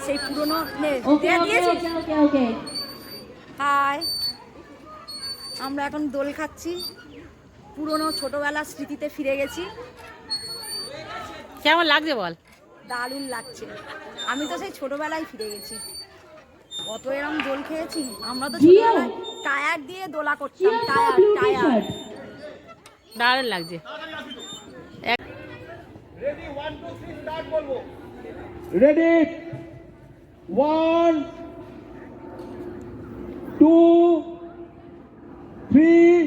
সেই পুরনো হাই, আমরা এখন দোল খাচ্ছি, পুরনো ছোটবেলার স্মৃতিতে ফিরে গেছি। কেমন লাগছে বল? দারুণ লাগছে, আমি তো সেই ছোটবেলায় ফিরে গেছি। কত এরম দোল খেয়েছি আমরা তো ছোটবেলায়, টায়ার দিয়ে দোলা করতাম, টায়ার। দারুণ লাগছে। Ready 1 2 3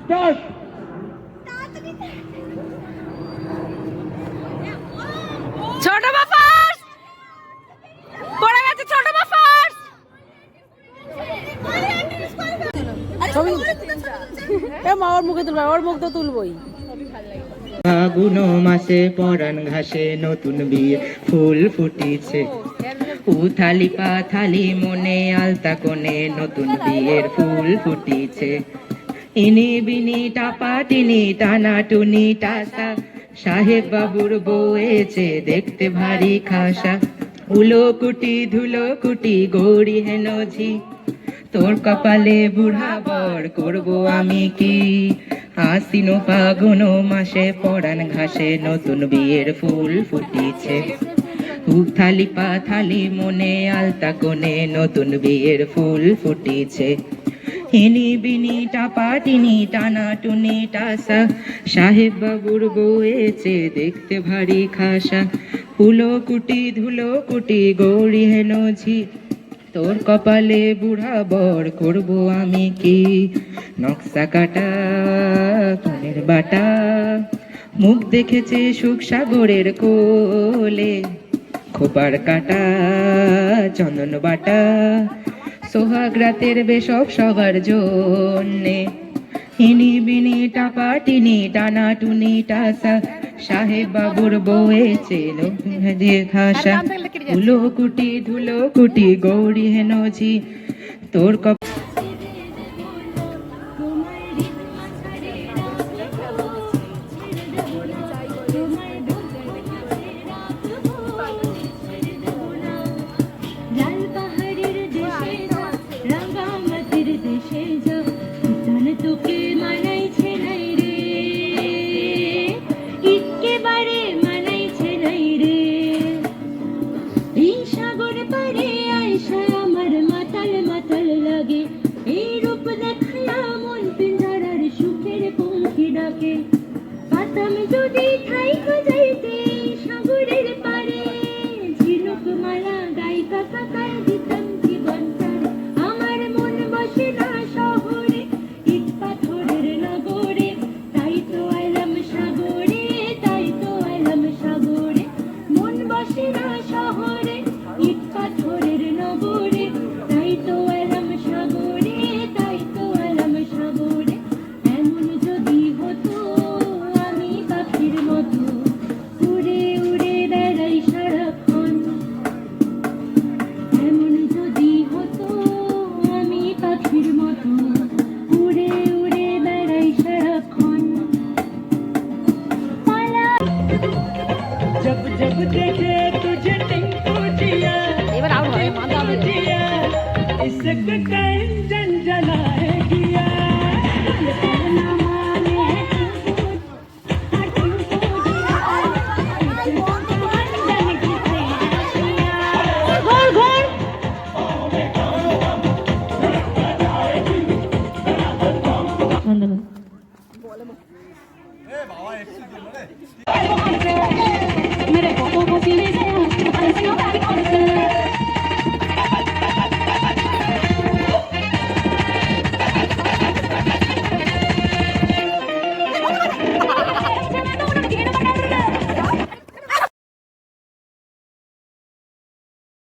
start. ছোট মা ফার্স্ট পড়ে গেছে, ছোট মা ফার্স্ট। ওর মুখে তুলবে, ওর মুখ তো তুলবই। ফাগুন মাসে পরাণ ঘাসে নতুন বিয়ে ফুল ফুটিছে, উথালি পাথালি মনে আলতা কোণে নতুন বিয়ের ফুল ফুটিছে। ইনি বিনি টাপা টিনি টানা টুনি টাসা, সাহেব বাবুর বউয়েছে দেখতে ভারী খাসা। উলো কুটি ধুলো কুটি গৌরী হেন ঝি, তোর কপালে বুড়া বর করবো আমি কি। আশ্বিন ফাগুন মাসে পরাণ ঘাসে নতুন বিয়ের ফুল ফুটিছে, উথালি পাথালি মনে আলতা কোণে নতুন বিয়ের ফুল ফুটিছে। ইনি বিনি টাপা টিনি টানা টুনি টাসা, সাহেব বাবুর বউয়েছে দেখতে ভারী খাসা। উলো কুটি ধুলো কুটি গৌরী হেন ঝি, তোর কপালে বুড়া বর করবো আমি কি। নকশা কাটা কনের বাটা, মুখ দেখেছে সুখ সাগরের কোলে। খোপার কাটা চন্দন বাটা, সোহাগ রাতের বেশক সবার জন্যে। হিনি বিনি টাপা টিনি টানা টুনি টাসা, সাহেব বাবুর বউয়েছে দিয়ে খাসা। উলো কুটি ধুলো কুটি গৌরী হেন ঝি, তোর কপ जब जब देखे